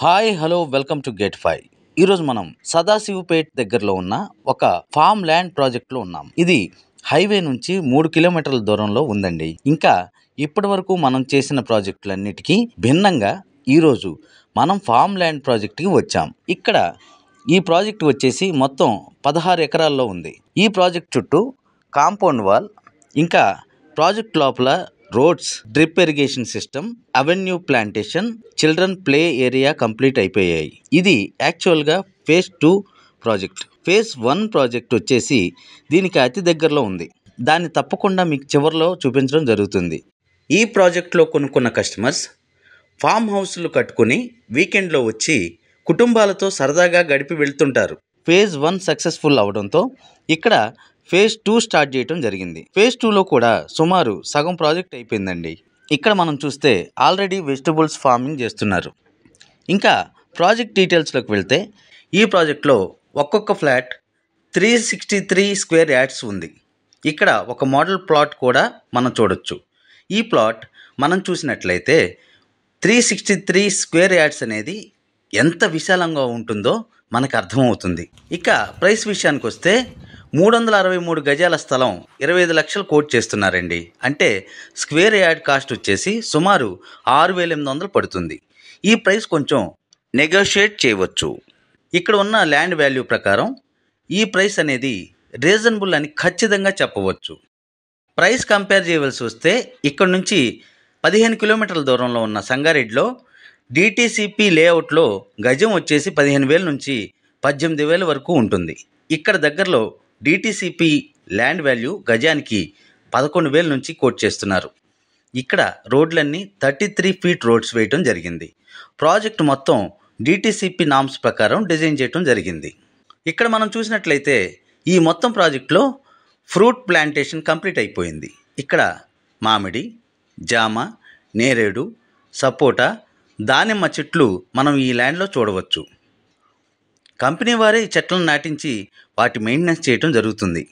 Hi hello welcome to get five. ఈరోజు మనం సదాశివపేట్ దగ్గరలో ఉన్న ఒక ఫామ్ ల్యాండ్ ప్రాజెక్ట్లో ఉన్నాం. ఇది హైవే నుంచి 3 కిలోమీటర్ల దూరంలో ఉందండి. ఇంకా ఇప్పటి వరకు మనం చేసిన ప్రాజెక్టులన్నిటికీ భిన్నంగా ఈరోజు మనం ఫామ్ ల్యాండ్ ప్రాజెక్ట్కి వచ్చాం. ఇక్కడ ఈ ప్రాజెక్ట్ వచ్చేసి మొత్తం 16 ఎకరాల్లో ఉంది. ఈ ప్రాజెక్ట్ చుట్టూ కాంపౌండ్ వాల్, ఇంకా ప్రాజెక్ట్ లోపల roads, drip irrigation system, avenue plantation, children play area complete అయిపోయాయి. ఇది యాక్చువల్గా ఫేజ్ 2 ప్రాజెక్ట్. ఫేజ్ 1 ప్రాజెక్ట్ వచ్చేసి దీనికి అతి దగ్గరలో ఉంది. దాన్ని తప్పకుండా మీకు చివరిలో చూపించడం జరుగుతుంది. ఈ ప్రాజెక్ట్లో కొనుక్కున్న కస్టమర్స్ ఫామ్ హౌస్లు కట్టుకుని వీకెండ్లో వచ్చి కుటుంబాలతో సరదాగా గడిపి వెళ్తుంటారు. ఫేజ్ 1 సక్సెస్ఫుల్ అవడంతో ఇక్కడ ఫేజ్ 2 స్టార్ట్ చేయడం జరిగింది. ఫేజ్ 2లో కూడా సుమారు సగం ప్రాజెక్ట్ అయిపోయిందండి. ఇక్కడ మనం చూస్తే ఆల్రెడీ వెజిటబుల్స్ ఫార్మింగ్ చేస్తున్నారు. ఇంకా ప్రాజెక్ట్ డీటెయిల్స్లోకి వెళ్తే ఈ ప్రాజెక్ట్లో ఒక్కొక్క ఫ్లాట్ 363 స్క్వేర్ యార్డ్స్ ఉంది. ఇక్కడ ఒక మోడల్ ప్లాట్ కూడా మనం చూడొచ్చు. ఈ ప్లాట్ మనం చూసినట్లయితే 363 స్క్వేర్ యార్డ్స్ అనేది ఎంత విశాలంగా ఉంటుందో మనకు అర్థమవుతుంది. ఇక ప్రైస్ విషయానికి వస్తే 363 గజాల స్థలం 25 లక్షలు కోట్ చేస్తున్నారండి. అంటే స్క్వేర్ యార్డ్ కాస్ట్ వచ్చేసి సుమారు 6,800 పడుతుంది. ఈ ప్రైస్ కొంచెం నెగోషియేట్ చేయవచ్చు. ఇక్కడ ఉన్న ల్యాండ్ వాల్యూ ప్రకారం ఈ ప్రైస్ అనేది రీజనబుల్ అని ఖచ్చితంగా చెప్పవచ్చు. ప్రైస్ కంపేర్ చేయవలసి వస్తే ఇక్కడ నుంచి 15 కిలోమీటర్ల దూరంలో ఉన్న సంగారెడ్డిలో డిటిసిపి లేఅవుట్లో గజం వచ్చేసి 15,000 నుంచి 18,000 వరకు ఉంటుంది. ఇక్కడ దగ్గరలో డిటిసిపి ల్యాండ్ వాల్యూ గజానికి 11,000 నుంచి కోట్ చేస్తున్నారు. ఇక్కడ రోడ్లన్నీ 33 ఫీట్ రోడ్స్ వేయటం జరిగింది. ప్రాజెక్ట్ మొత్తం డిటిసిపి నామ్స్ ప్రకారం డిజైన్ చేయటం జరిగింది. ఇక్కడ మనం చూసినట్లయితే ఈ మొత్తం ప్రాజెక్టులో ఫ్రూట్ ప్లాంటేషన్ కంప్లీట్ అయిపోయింది. ఇక్కడ మామిడి, జామ, నేరేడు, సపోటా, దానిమ్మ చెట్లు మనం ఈ ల్యాండ్లో చూడవచ్చు. కంపెనీ వారే ఈ చెట్లను నాటించి వాటి మెయింటెనెన్స్ చేయడం జరుగుతుంది.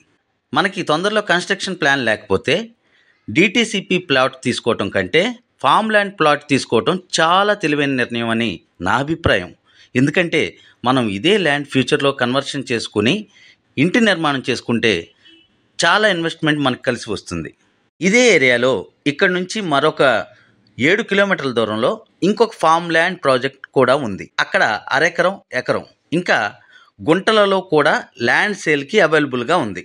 మనకి తొందరలో కన్స్ట్రక్షన్ ప్లాన్ లేకపోతే డిటిసిపి ప్లాట్ తీసుకోవటం కంటే ఫామ్ ల్యాండ్ ప్లాట్ తీసుకోవటం చాలా తెలివైన నిర్ణయం అని నా అభిప్రాయం. ఎందుకంటే మనం ఇదే ల్యాండ్ ఫ్యూచర్లో కన్వర్షన్ చేసుకుని ఇంటి నిర్మాణం చేసుకుంటే చాలా ఇన్వెస్ట్మెంట్ మనకు కలిసి వస్తుంది. ఇదే ఏరియాలో ఇక్కడ నుంచి మరొక 7 కిలోమీటర్ల దూరంలో ఇంకొక ఫామ్ ల్యాండ్ ప్రాజెక్ట్ కూడా ఉంది. అక్కడ అరెకరం, ఎకరం, ఇంకా గుంటలలో కూడా ల్యాండ్ సేల్కి అవైలబుల్గా ఉంది.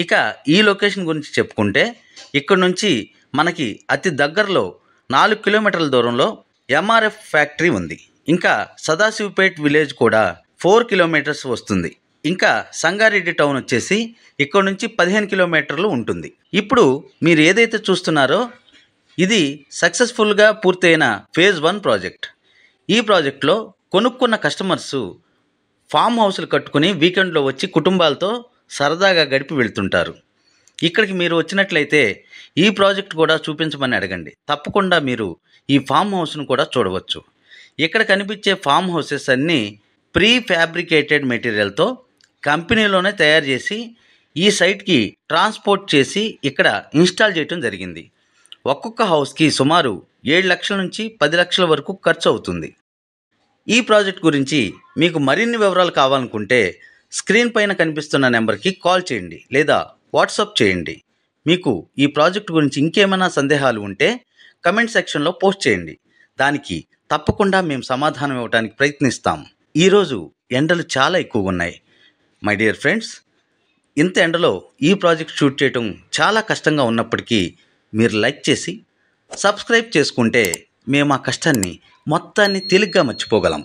ఇక ఈ లొకేషన్ గురించి చెప్పుకుంటే ఇక్కడ నుంచి మనకి అతి దగ్గరలో 4 కిలోమీటర్ల దూరంలో ఎంఆర్ఎఫ్ ఫ్యాక్టరీ ఉంది. ఇంకా సదాశివపేట్ విలేజ్ కూడా 4 కిలోమీటర్స్ వస్తుంది. ఇంకా సంగారెడ్డి టౌన్ వచ్చేసి ఇక్కడ నుంచి 15 కిలోమీటర్లు ఉంటుంది. ఇప్పుడు మీరు ఏదైతే చూస్తున్నారో ఇది సక్సెస్ఫుల్గా పూర్తయిన ఫేజ్ 1 ప్రాజెక్ట్. ఈ ప్రాజెక్ట్లో కొనుక్కున్న కస్టమర్సు ఫామ్ హౌస్లు కట్టుకుని వీకెండ్లో వచ్చి కుటుంబాలతో సరదాగా గడిపి వెళ్తుంటారు. ఇక్కడికి మీరు వచ్చినట్లయితే ఈ ప్రాజెక్ట్ కూడా చూపించమని అడగండి. తప్పకుండా మీరు ఈ ఫామ్ హౌస్ను కూడా చూడవచ్చు. ఇక్కడ కనిపించే ఫామ్ హౌసెస్ అన్నీ ప్రీ ఫ్యాబ్రికేటెడ్ మెటీరియల్తో కంపెనీలోనే తయారు చేసి ఈ సైట్కి ట్రాన్స్పోర్ట్ చేసి ఇక్కడ ఇన్స్టాల్ చేయడం జరిగింది. ఒక్కొక్క హౌస్కి సుమారు 7 లక్షల నుంచి 10 లక్షల వరకు ఖర్చు అవుతుంది. ఈ ప్రాజెక్ట్ గురించి మీకు మరిన్ని వివరాలు కావాలనుకుంటే స్క్రీన్ పైన కనిపిస్తున్న నెంబర్కి కాల్ చేయండి లేదా వాట్సాప్ చేయండి. మీకు ఈ ప్రాజెక్ట్ గురించి ఇంకేమైనా సందేహాలు ఉంటే కమెంట్ సెక్షన్లో పోస్ట్ చేయండి. దానికి తప్పకుండా మేము సమాధానం ఇవ్వడానికి ప్రయత్నిస్తాం. ఈరోజు ఎండలు చాలా ఎక్కువగా ఉన్నాయి మై డియర్ ఫ్రెండ్స్. ఇంత ఎండలో ఈ ప్రాజెక్ట్ షూట్ చేయడం చాలా కష్టంగా ఉన్నప్పటికీ మీరు లైక్ చేసి సబ్స్క్రైబ్ చేసుకుంటే మేము ఆ కష్టాన్ని మొత్తాన్ని తేలిగ్గా మర్చిపోగలం.